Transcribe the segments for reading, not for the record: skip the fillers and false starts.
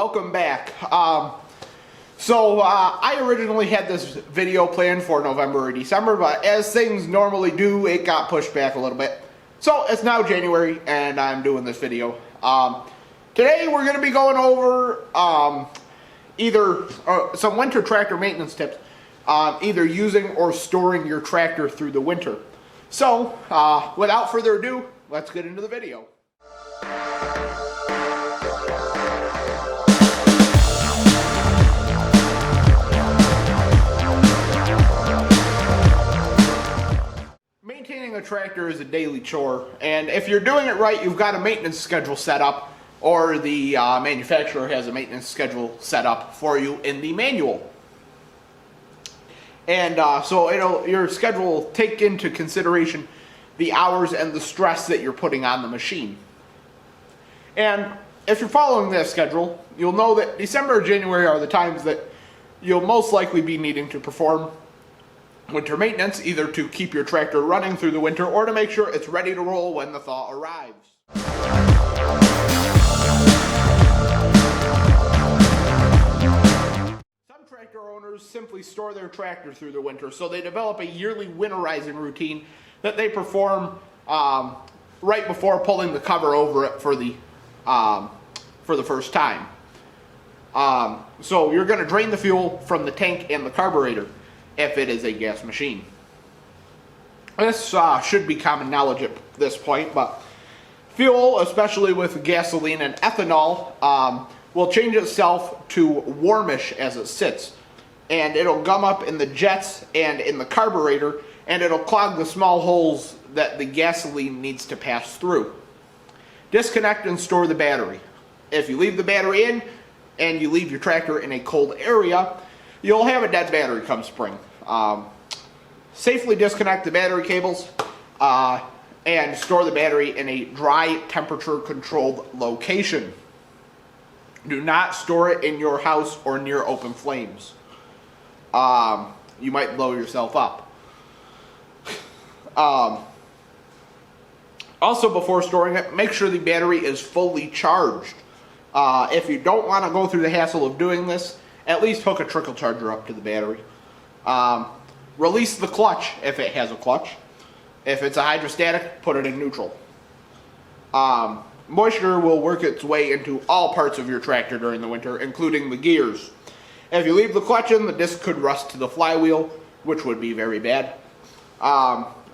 welcome back. I originally had this video planned for November or December, but as things normally do, it got pushed back a little bit. So it's now January, and I'm doing this video. Today we're going to be going over either some winter tractor maintenance tips, either using or storing your tractor through the winter. So, without further ado, let's get into the video. Maintaining a tractor is a daily chore, and if you're doing it right, you've got a maintenance schedule set up, or the manufacturer has a maintenance schedule set up for you in the manual. And your schedule will take into consideration the hours and the stress that you're putting on the machine. And if you're following that schedule, you'll know that December or January are the times that you'll most likely be needing to perform winter maintenance, either to keep your tractor running through the winter or to make sure it's ready to roll when the thaw arrives. Some tractor owners simply store their tractor through the winter, so they develop a yearly winterizing routine that they perform right before pulling the cover over it for the first time. So you're going to drain the fuel from the tank and the carburetor if it is a gas machine. This should be common knowledge at this point, but fuel, especially with gasoline and ethanol, will change itself to warmish as it sits, and it'll gum up in the jets and in the carburetor, and it'll clog the small holes that the gasoline needs to pass through. Disconnect and store the battery. If you leave the battery in and you leave your tractor in a cold area, you'll have a dead battery come spring. Safely disconnect the battery cables and store the battery in a dry, temperature-controlled location. Do not store it in your house or near open flames. You might blow yourself up. Also, before storing it, make sure the battery is fully charged. If you don't want to go through the hassle of doing this, at least hook a trickle charger up to the battery. Release the clutch if it has a clutch. If it's a hydrostatic, put it in neutral. Moisture will work its way into all parts of your tractor during the winter, including the gears. If you leave the clutch in, the disc could rust to the flywheel, which would be very bad.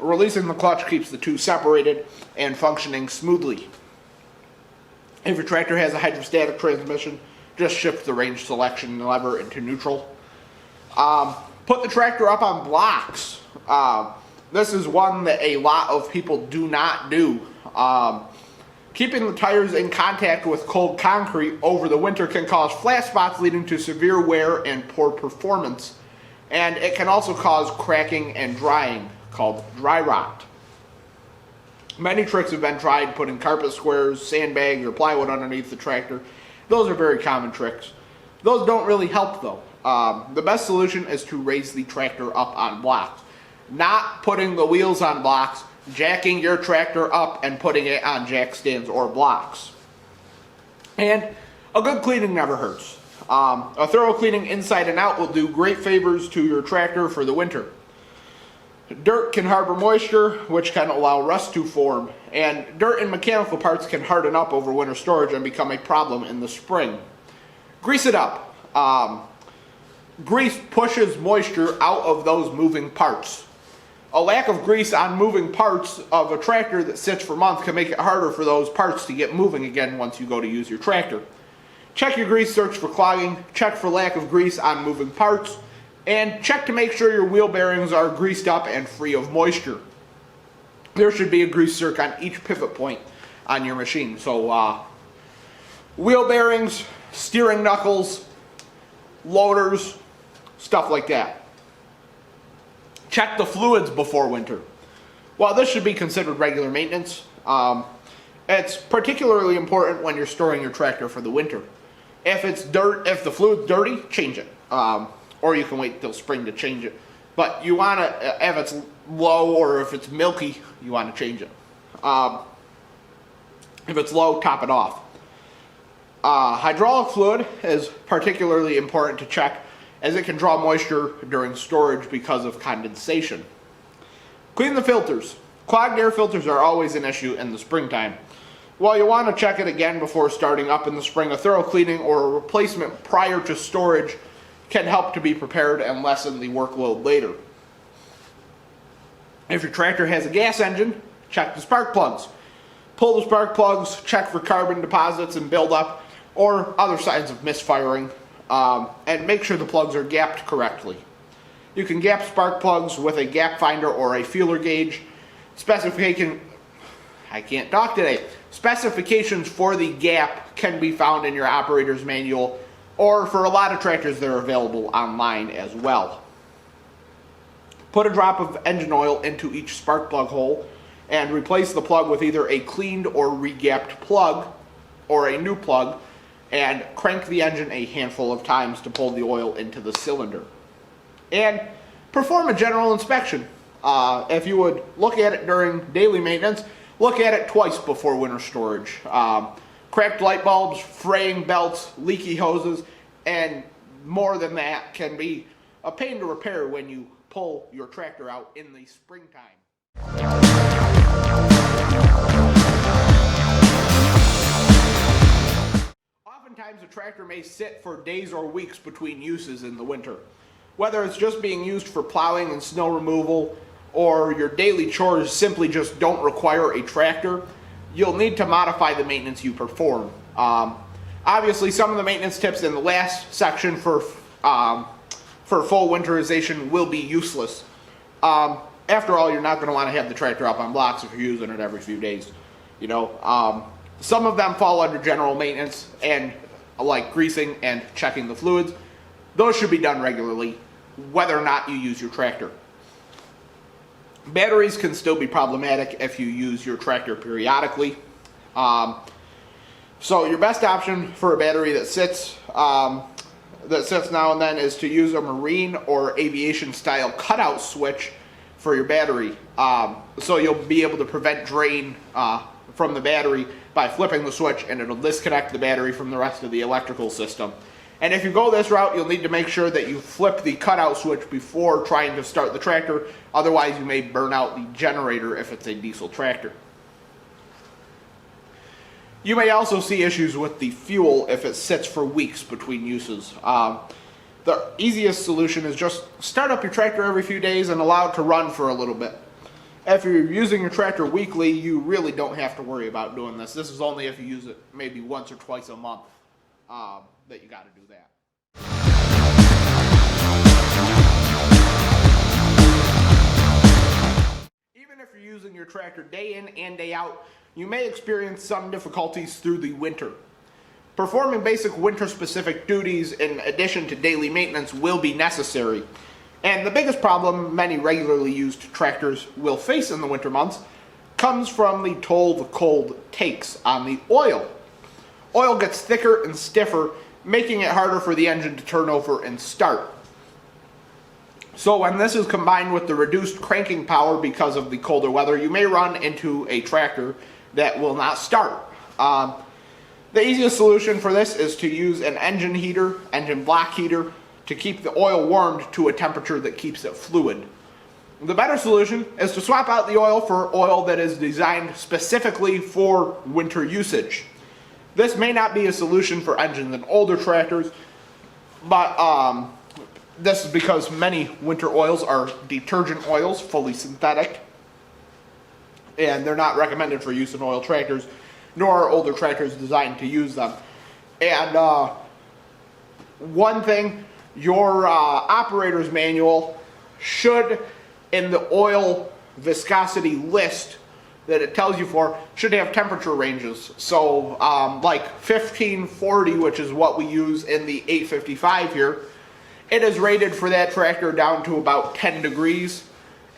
Releasing the clutch keeps the two separated and functioning smoothly. If your tractor has a hydrostatic transmission, just shift the range selection lever into neutral. Put the tractor up on blocks. This is one that a lot of people do not do. Keeping the tires in contact with cold concrete over the winter can cause flat spots, leading to severe wear and poor performance. And it can also cause cracking and drying, called dry rot. Many tricks have been tried, putting carpet squares, sandbags, or plywood underneath the tractor. Those are very common tricks. Those don't really help though. The best solution is to raise the tractor up on blocks. Not putting the wheels on blocks, jacking your tractor up and putting it on jack stands or blocks. And a good cleaning never hurts. A thorough cleaning inside and out will do great favors to your tractor for the winter. Dirt can harbor moisture, which can allow rust to form, and dirt and mechanical parts can harden up over winter storage and become a problem in the spring. Grease it up. Grease pushes moisture out of those moving parts. A lack of grease on moving parts of a tractor that sits for months can make it harder for those parts to get moving again once you go to use your tractor. Check your grease, search for clogging, check for lack of grease on moving parts, and check to make sure your wheel bearings are greased up and free of moisture. There should be a grease zerk on each pivot point on your machine. So wheel bearings, steering knuckles, loaders, stuff like that. Check the fluids before winter. While this should be considered regular maintenance, it's particularly important when you're storing your tractor for the winter. If the fluid's dirty, change it. Or you can wait till spring to change it. But you want to, if it's low or if it's milky, you want to change it. If it's low, top it off. Hydraulic fluid is particularly important to check as it can draw moisture during storage because of condensation. Clean the filters. Clogged air filters are always an issue in the springtime. While you want to check it again before starting up in the spring, a thorough cleaning or a replacement prior to storage can help to be prepared and lessen the workload later. If your tractor has a gas engine, check the spark plugs. Pull the spark plugs, check for carbon deposits and buildup or other signs of misfiring, and make sure the plugs are gapped correctly. You can gap spark plugs with a gap finder or a feeler gauge. Specifications for the gap can be found in your operator's manual, or for a lot of tractors they're available online as well. Put a drop of engine oil into each spark plug hole and replace the plug with either a cleaned or regapped plug or a new plug, and crank the engine a handful of times to pull the oil into the cylinder. And perform a general inspection. If you would look at it during daily maintenance, look at it twice before winter storage. Cracked light bulbs, fraying belts, leaky hoses, and more than that can be a pain to repair when you pull your tractor out in the springtime. Oftentimes a tractor may sit for days or weeks between uses in the winter. Whether it's just being used for plowing and snow removal, or your daily chores simply just don't require a tractor, you'll need to modify the maintenance you perform. Obviously, some of the maintenance tips in the last section for full winterization will be useless. After all, you're not going to want to have the tractor up on blocks if you're using it every few days. You know, some of them fall under general maintenance, and like greasing and checking the fluids. Those should be done regularly, whether or not you use your tractor. Batteries can still be problematic if you use your tractor periodically. So your best option for a battery that sits now and then is to use a marine or aviation style cutout switch for your battery. So you'll be able to prevent drain from the battery by flipping the switch, and it'll disconnect the battery from the rest of the electrical system. And if you go this route, you'll need to make sure that you flip the cutout switch before trying to start the tractor. Otherwise, you may burn out the generator if it's a diesel tractor. You may also see issues with the fuel if it sits for weeks between uses. The easiest solution is just start up your tractor every few days and allow it to run for a little bit. If you're using your tractor weekly, you really don't have to worry about doing this. This is only if you use it maybe once or twice a month that you got to do that. Even if you're using your tractor day in and day out, you may experience some difficulties through the winter. Performing basic winter-specific duties in addition to daily maintenance will be necessary. And the biggest problem many regularly used tractors will face in the winter months comes from the toll the cold takes on the oil. Oil gets thicker and stiffer, making it harder for the engine to turn over and start. So when this is combined with the reduced cranking power because of the colder weather, you may run into a tractor that will not start. The easiest solution for this is to use an engine heater, engine block heater, to keep the oil warmed to a temperature that keeps it fluid. The better solution is to swap out the oil for oil that is designed specifically for winter usage. This may not be a solution for engines in older tractors, but this is because many winter oils are detergent oils, fully synthetic, and they're not recommended for use in oil tractors, nor are older tractors designed to use them. And one thing, your operator's manual should, in the oil viscosity list that it tells you for, should have temperature ranges. So like 1540, which is what we use in the 855 here, it is rated for that tractor down to about 10 degrees.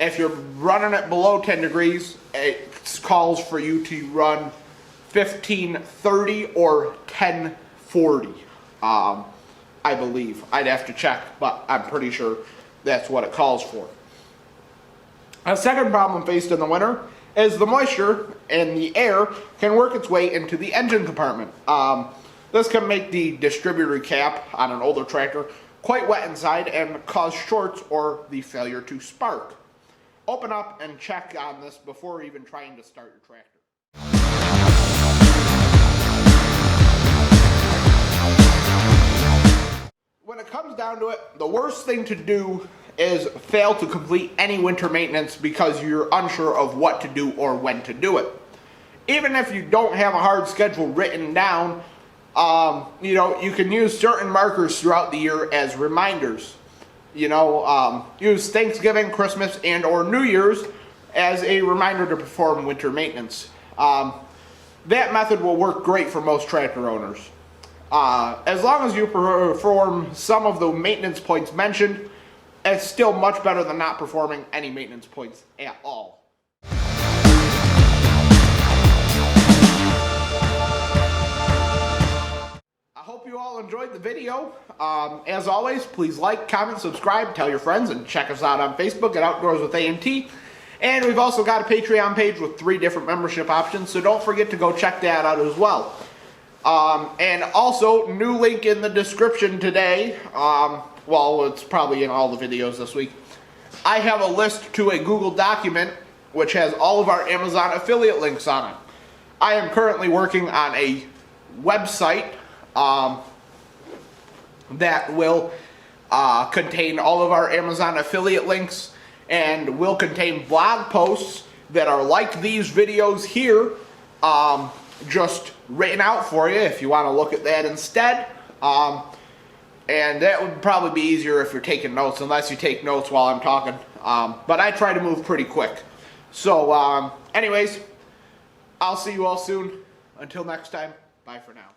If you're running it below 10 degrees, it calls for you to run 1530 or 1040, I believe. I'd have to check, but I'm pretty sure that's what it calls for. A second problem faced in the winter is the moisture in the air can work its way into the engine compartment. This can make the distributor cap on an older tractor quite wet inside and cause shorts or the failure to spark. Open up and check on this before even trying to start your tractor. When it comes down to it, the worst thing to do is fail to complete any winter maintenance because you're unsure of what to do or when to do it. Even if you don't have a hard schedule written down, you can use certain markers throughout the year as reminders. Use Thanksgiving, Christmas, and or New Year's as a reminder to perform winter maintenance. That method will work great for most tractor owners. As long as you perform some of the maintenance points mentioned, it's still much better than not performing any maintenance points at all. I hope you all enjoyed the video. As always, please like, comment, subscribe, tell your friends, and check us out on Facebook at Outdoors with A&T. And we've also got a Patreon page with 3 different membership options, so don't forget to go check that out as well. And also, new link in the description today. Well, it's probably in all the videos this week. I have a list to a Google document which has all of our Amazon affiliate links on it. I am currently working on a website that will contain all of our Amazon affiliate links and will contain blog posts that are like these videos here, just written out for you if you want to look at that instead. And that would probably be easier if you're taking notes, unless you take notes while I'm talking. But I try to move pretty quick. So anyways, I'll see you all soon. Until next time, bye for now.